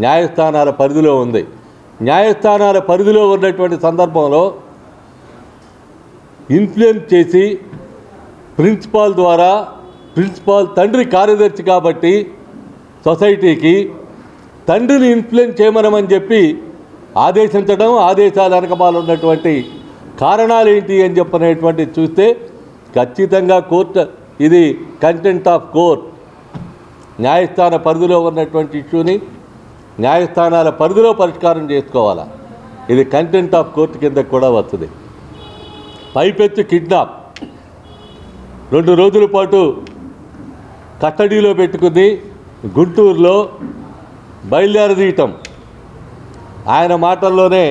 న్యాయస్థానాల పరిధిలో ఉంది. న్యాయస్థానాల పరిధిలో ఉన్నటువంటి సందర్భంలో ఇన్ఫ్లుయెన్స్ చేసి ప్రిన్సిపాల్ ద్వారా, ప్రిన్సిపాల్ తండ్రి కార్యదర్శి కాబట్టి సొసైటీకి తండ్రిని ఇన్ఫ్లుయెన్స్ చేయమనమని చెప్పి ఆదేశించడం, ఆదేశాల వెనకమాల ఉన్నటువంటి కారణాలు ఏంటి అని చెప్పనేటువంటి చూస్తే ఖచ్చితంగా కోర్టు ఇది కంటెంట్ ఆఫ్ కోర్ట్, న్యాయస్థాన పరిధిలో ఉన్నటువంటి ఇష్యూని న్యాయస్థానాల పరిధిలో పరిష్కారం చేసుకోవాలా. ఇది కంటెంట్ ఆఫ్ కోర్టు కింద కూడా వస్తుంది. పైపెచ్చు కిడ్నాప్ 2 రోజుల పాటు కస్టడీలో పెట్టుకుని గుంటూరులో బయలుదేరదీయటం. ఆయన మాటల్లోనే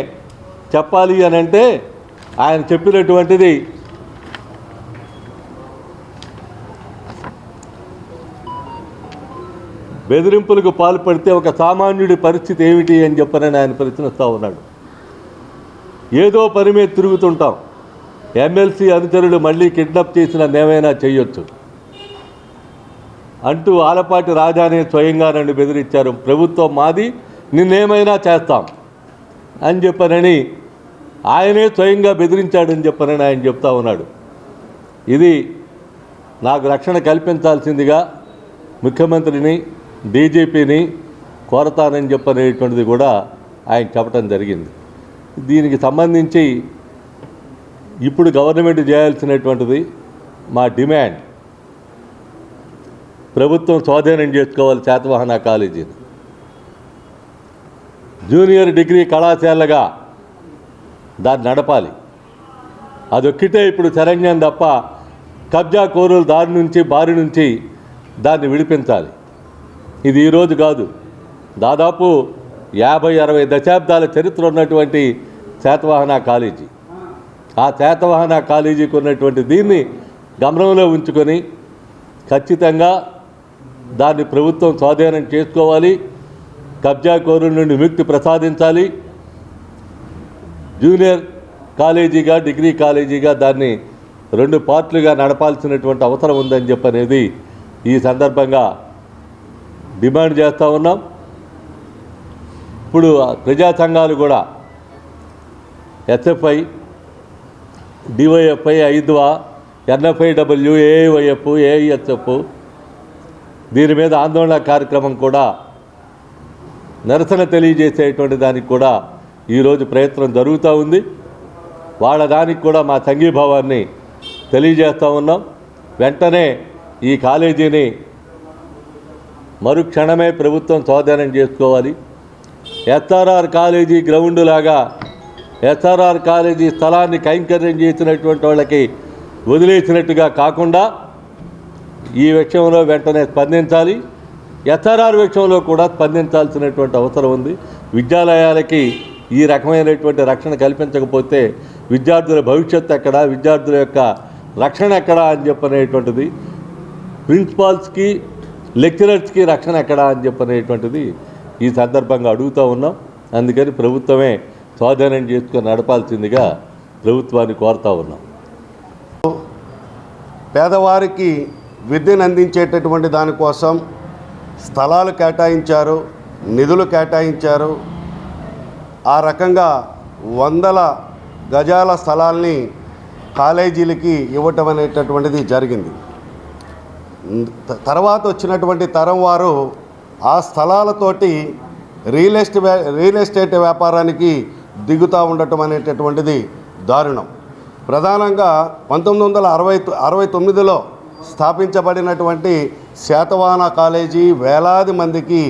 చెప్పాలి అని అంటే ఆయన చెప్పినటువంటిది బెదిరింపులకు పాల్పడితే ఒక సామాన్యుడి పరిస్థితి ఏమిటి అని చెప్పనని ఆయన ప్రశ్నిస్తూ ఉన్నాడు. ఏదో పని మీద తిరుగుతుంటాం, ఎమ్మెల్సీ అనుచరులు మళ్ళీ కిడ్నాప్ చేసిన ఏమైనా చేయొచ్చు అంటూ ఆలపాటి రాజానే స్వయంగా నన్ను బెదిరించారు. ప్రభుత్వం మాది, నిన్నేమైనా చేస్తాం అని చెప్పనని ఆయనే స్వయంగా బెదిరించాడని చెప్పనని ఆయన చెప్తా ఉన్నాడు. ఇది నాకు రక్షణ కల్పించాల్సిందిగా ముఖ్యమంత్రిని, డీజీపీని కోరతానని చెప్పనేటువంటిది కూడా ఆయన చెప్పడం జరిగింది. దీనికి సంబంధించి ఇప్పుడు గవర్నమెంట్ చేయాల్సినటువంటిది మా డిమాండ్, ప్రభుత్వం స్వాధీనం చేసుకోవాలి శాతవాహన కాలేజీని. జూనియర్ డిగ్రీ కళాశాలగా దాన్ని నడపాలి. అదొక్కితే ఇప్పుడు శరణ్యం తప్ప కబ్జా కోరుల బారి నుంచి దాన్ని విడిపించాలి. ఇది ఈరోజు కాదు, దాదాపు 50-60 దశాబ్దాల చరిత్ర ఉన్నటువంటి శాతవాహన కాలేజీ. ఆ శాతవాహన కాలేజీకి ఉన్నటువంటి దీన్ని గమనంలో ఉంచుకొని ఖచ్చితంగా దాన్ని ప్రభుత్వం స్వాధీనం చేసుకోవాలి, కబ్జా కోరుల నుండి విముక్తి ప్రసాదించాలి. జూనియర్ కాలేజీగా, డిగ్రీ కాలేజీగా దాన్ని 2 పార్ట్లుగా నడపాల్సినటువంటి అవసరం ఉందని చెప్పనేది ఈ సందర్భంగా డిమాండ్ చేస్తూ ఉన్నాం. ఇప్పుడు ప్రజా సంఘాలు కూడా ఎస్ఎఫ్ఐ, డివైఎఫ్ఐ, ఐద్వా, ఎన్ఎఫ్ఐడబ్ల్యూ, ఏఐవైఎఫ్, ఏఐఎస్ఎఫ్ దీని మీద ఆందోళన కార్యక్రమం కూడా నిరసన తెలియజేసేటువంటి దానికి కూడా ఈరోజు ప్రయత్నం జరుగుతూ ఉంది. వాళ్ళ దానికి కూడా మా సంఘీభావాన్ని తెలియజేస్తూ ఉన్నాం. వెంటనే ఈ కాలేజీని మరుక్షణమే ప్రభుత్వం స్వాధీనం చేసుకోవాలి. ఎస్ఆర్ఆర్ కాలేజీ గ్రౌండ్ లాగా ఎస్ఆర్ఆర్ కాలేజీ స్థలాన్ని కైంకర్యం చేసినటువంటి వాళ్ళకి వదిలేసినట్టుగా కాకుండా ఈ విషయంలో వెంటనే స్పందించాలి. ఎస్ఆర్ఆర్ విషయంలో కూడా స్పందించాల్సినటువంటి అవసరం ఉంది. విద్యాలయాలకి ఈ రకమైనటువంటి రక్షణ కల్పించకపోతే విద్యార్థుల భవిష్యత్తు ఎక్కడ, విద్యార్థుల యొక్క రక్షణ ఎక్కడ అని చెప్పనేటువంటిది, ప్రిన్సిపాల్స్కి, లెక్చరర్స్కి రక్షణ ఎక్కడా అని చెప్పనేటువంటిది ఈ సందర్భంగా అడుగుతూ ఉన్నాం. అందుకని ప్రభుత్వమే స్వాధీనం చేసుకొని నడపాల్సిందిగా ప్రభుత్వాన్ని కోరుతూ ఉన్నాం. పేదవారికి విద్యను అందించేటటువంటి దానికోసం స్థలాలు కేటాయించారు, నిధులు కేటాయించారు. ఆ రకంగా 100 గజాల స్థలాల్ని కాలేజీలకి ఇవ్వటం అనేటటువంటిది జరిగింది. తర్వాత వచ్చినటువంటి తరం వారు ఆ స్థలాలతోటి రియల్ ఎస్టేట్ వ్యాపారానికి దిగుతూ ఉండటం అనేటటువంటిది దారుణం. ప్రధానంగా 1969లో స్థాపించబడినటువంటి శాతవాహన కాలేజీ వేలాది మందికి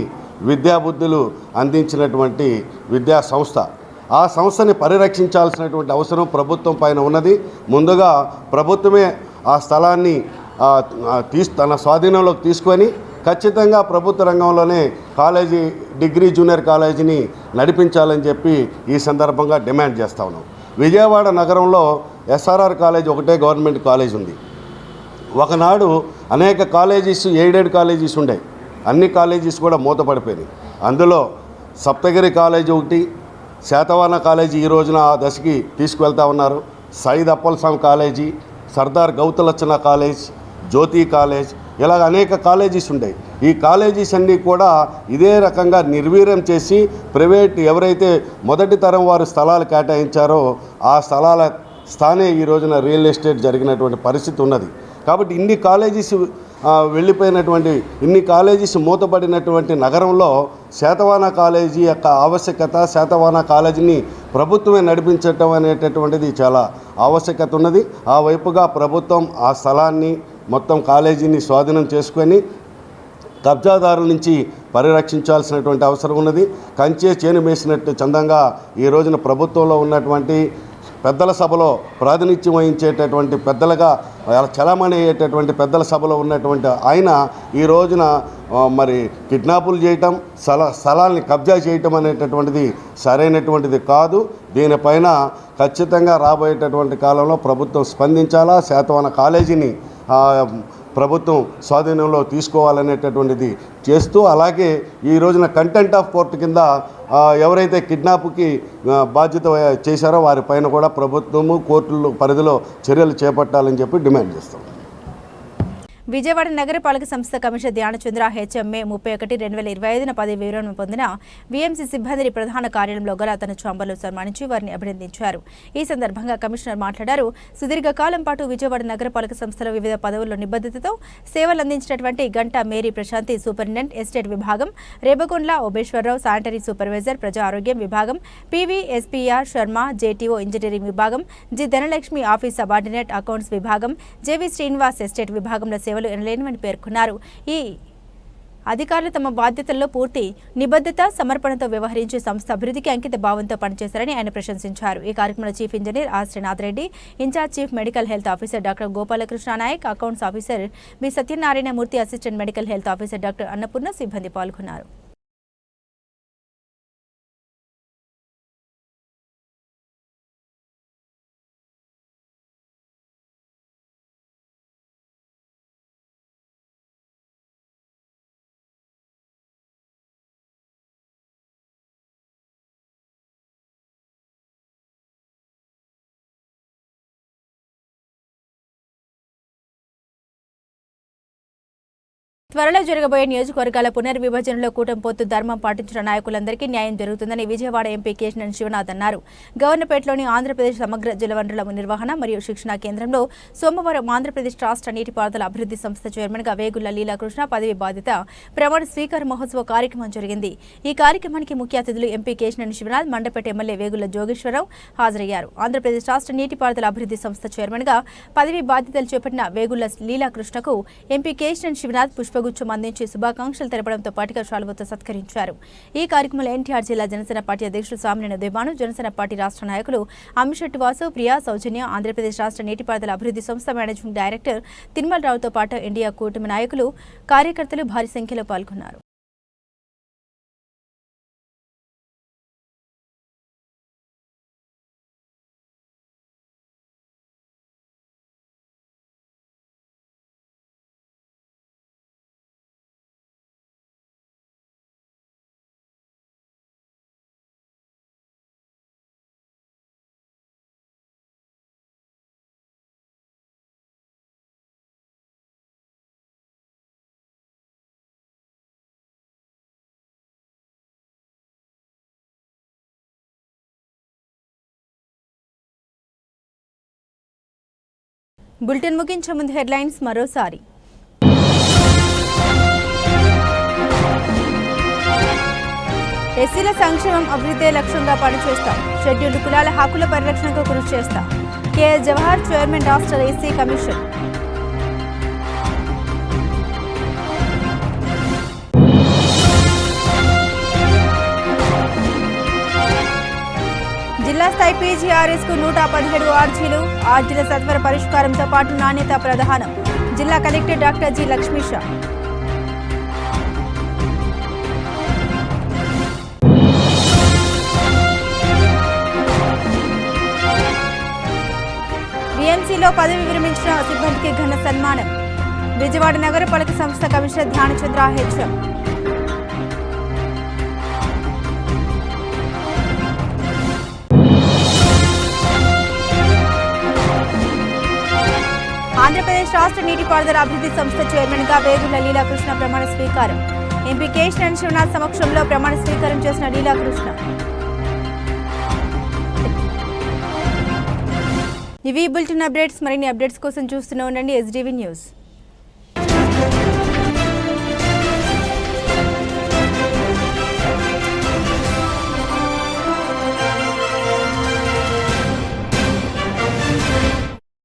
విద్యాబుద్ధులు అందించినటువంటి విద్యా సంస్థ. ఆ సంస్థని పరిరక్షించాల్సినటువంటి అవసరం ప్రభుత్వం పైన ఉన్నది. ముందుగా ప్రభుత్వమే ఆ స్థలాన్ని తన స్వాధీనంలోకి తీసుకొని ఖచ్చితంగా ప్రభుత్వ రంగంలోనే కాలేజీ, డిగ్రీ జూనియర్ కాలేజీని నడిపించాలని చెప్పి ఈ సందర్భంగా డిమాండ్ చేస్తా ఉన్నాం. విజయవాడ నగరంలో ఎస్ఆర్ఆర్ కాలేజ్ ఒకటే గవర్నమెంట్ కాలేజ్ ఉంది. ఒకనాడు అనేక కాలేజీస్, ఎయిడెడ్ కాలేజీస్ ఉండే, అన్ని కాలేజీస్ కూడా మూతపడిపోయినాయి. అందులో సప్తగిరి కాలేజ్ ఒకటి, శాతవాహన కాలేజీ ఈ రోజున ఆ దశకి తీసుకువెళ్తా ఉన్నారు. సయీద్ అప్పల్స్వామి కాలేజీ, సర్దార్ గౌతులచ్చన కాలేజ్, జ్యోతి కాలేజ్, ఇలాగ అనేక కాలేజీస్ ఉండేవి. ఈ కాలేజీస్ అన్నీ కూడా ఇదే రకంగా నిర్వీర్యం చేసి ప్రైవేట్ ఎవరైతే మొదటి తరం వారు స్థలాలు కేటాయించారో ఆ స్థలాల స్థానే ఈ రోజున రియల్ ఎస్టేట్ జరిగినటువంటి పరిస్థితి ఉన్నది. కాబట్టి ఇన్ని కాలేజీస్ వెళ్ళిపోయినటువంటి ఇన్ని కాలేజీస్ మూతపడినటువంటి నగరంలో శాతవాహన కాలేజీ యొక్క ఆవశ్యకత, శాతవాహన కాలేజీని ప్రభుత్వమే నడిపించటం అనేటటువంటిది చాలా ఆవశ్యకత ఉన్నది. ఆ వైపుగా ప్రభుత్వం ఆ స్థలాన్ని మొత్తం కాలేజీని స్వాధీనం చేసుకొని కబ్జాదారుల నుంచి పరిరక్షించాల్సినటువంటి అవసరం ఉన్నది. కంచే చేను వేసినట్టు చందంగా ఈ రోజున ప్రభుత్వంలో ఉన్నటువంటి పెద్దల సభలో ప్రాతినిధ్యం వహించేటటువంటి పెద్దలుగా చలామణి అయ్యేటటువంటి పెద్దల సభలో ఉన్నటువంటి ఆయన ఈ రోజున మరి కిడ్నాపులు చేయటం, స్థలాల్ని కబ్జా చేయటం అనేటటువంటిది సరైనటువంటిది కాదు. దీనిపైన ఖచ్చితంగా రాబోయేటటువంటి కాలంలో ప్రభుత్వం స్పందించాలా, శాతవాహన కాలేజీని ప్రభుత్వం స్వాధీనంలో తీసుకోవాలనేటటువంటిది చేస్తూ, అలాగే ఈ రోజున కంటెంట్ ఆఫ్ కోర్టు కింద ఎవరైతే కిడ్నాప్కి బాధ్యత చేశారో వారిపైన కూడా ప్రభుత్వము కోర్టుల పరిధిలో చర్యలు చేపట్టాలని చెప్పి డిమాండ్ చేస్తాం. విజయవాడ నగరపాలక సంస్థ కమిషనర్ ధ్యానచంద్ర హెచ్ఎంఏ 31/2025 పదవి విరమణ పొందిన వీఎంసీ సిబ్బందిని ప్రధాన కార్యాలయంలో గల తన ఛాంబర్లో సన్మానించి వారిని అభినందించారు. ఈ సందర్భంగా కమిషనర్ మాట్లాడారు. సుదీర్ఘకాలం పాటు విజయవాడ నగరపాలక సంస్థలో వివిధ పదవుల్లో నిబద్ధతతో సేవలు అందించినటువంటి Ganta Mary Prashanti superintendent estate విభాగం, రేబకొండ్ల ఓబేశ్వరరావు శానిటరీ సూపర్వైజర్ ప్రజా ఆరోగ్యం విభాగం, PV SPR Sharma JTO engineering విభాగం, G Dhanalakshmi office subordinate accounts విభాగం, జేవి శ్రీనివాస్ ఎస్టేట్ విభాగంలో సేవలు ఎనలేనివని పేర్కొన్నారు. ఈ అధికారులు తమ బాధ్యతల్లో పూర్తి నిబద్ధత, సమర్పణతో వ్యవహరించి సంస్థ అభివృద్ధికి అంకిత భావంతో పనిచేశారని ఆయన ప్రశంసించారు. ఈ కార్యక్రమంలో chief engineer R Srinath Reddy, incharge chief medical health officer doctor Gopalakrishna Naik, accounts officer B Satyanarayana Murthy, assistant medical health officer doctor Annapurna సిబ్బంది పాల్గొన్నారు. త్వరలో జరగబోయే నియోజకవర్గాల పునర్విభజనలో కూటమి పొత్తు ధర్మం పాటించిన నాయకులందరికీ న్యాయం జరుగుతుందని విజయవాడ ఎంపీ కేశినేని శివనాథ్ అన్నారు. గవర్నపేటలోని ఆంధ్రప్రదేశ్ సమగ్ర జలవనరుల నిర్వహణ మరియు శిక్షణా కేంద్రంలో సోమవారం ఆంధ్రప్రదేశ్ రాష్ట్ర నీటిపారుదల అభివృద్ధి సంస్థ చైర్మన్గా వేగుళ్ల లీలాకృష్ణ పదవి బాధ్యత ప్రమాణ స్వీకార మహోత్సవ కార్యక్రమం జరిగింది. ఈ కార్యక్రమానికి ముఖ్య అతిథులు ఎంపీ కేశినేని శివనాథ్, మండపేట ఎమ్మెల్యే వేగుళ్ల జోగేశ్వరరావు హాజరయ్యారు. ఆంధ్రప్రదేశ్ రాష్ట్ర నీటిపారుదల అభివృద్ధి సంస్థ చైర్మన్గా పదవి బాధ్యతలు చేపట్టిన వేగుళ్ల లీలాకృష్ణకు ఎంపీ కేశినేని శివనాథ్ పుష్పగుచ్చం అందించి శుభాకాంక్షలు తెలపడంతో పాటుగా శాలువతో సత్కరించారు. ఈ కార్యక్రమంలో ఎన్టీఆర్ జిల్లా జనసేన పార్టీ అధ్యక్షుడు సామినేని ఉదయభాను, జనసేన పార్టీ రాష్ట్ర నాయకులు అమ్మిశెట్టి వాసు, ప్రియా, సౌజన్య, ఆంధ్రప్రదేశ్ రాష్ట్ర నీటిపారుదల అభివృద్ధి సంస్థ మేనేజింగ్ డైరెక్టర్ తిరుమలరావుతో పాటు ఇండియా కూటమి నాయకులు, కార్యకర్తలు భారీ సంఖ్యలో పాల్గొన్నారు. బులెటిన్ ముగించే ముందు హెడ్లైన్స్ మరోసారి. ఎస్సీల సంక్షేమం అభివృద్ధి లక్ష్యంగా పనిచేస్తాం. షెడ్యూల్డ్ కులాల హక్కుల పరిరక్షణకు కృషి చేస్తాం. కేఎస్ జవహర్, చైర్మన్ రాష్ట్ర ఎస్సీ కమిషన్. జిల్లా స్థాయి పీజీఆర్ఎస్ కు 117 ఆర్జీలు. ఆర్జీల సత్వర పరిష్కారంతో పాటు నాణ్యత ప్రధానం. జిల్లా కలెక్టర్ డాక్టర్ జి లక్ష్మీషా. వీఎంసీలో పదవి విరమించిన సిబ్బందికి ఘన సన్మానం. విజయవాడ నగరపాలక సంస్థ కమిషనర్ ధ్యానచంద్ర హెచ్ఎం. ఆంధ్రప్రదేశ్ రాష్ట్ర నీటిపారుదల అభివృద్ధి సంస్థ చైర్మన్గా వేగుళ్ల లీలాకృష్ణ ప్రమాణ స్వీకారం. ఎంపీ కేశినేని శివనాథ్ సమక్షంలో ప్రమాణ స్వీకారం చేసిన లీలాకృష్ణ. ఇవి బులెటిన్ అప్డేట్స్. మరిన్ని అప్డేట్స్ కోసం చూస్తూనే ఉండండి SDV న్యూస్.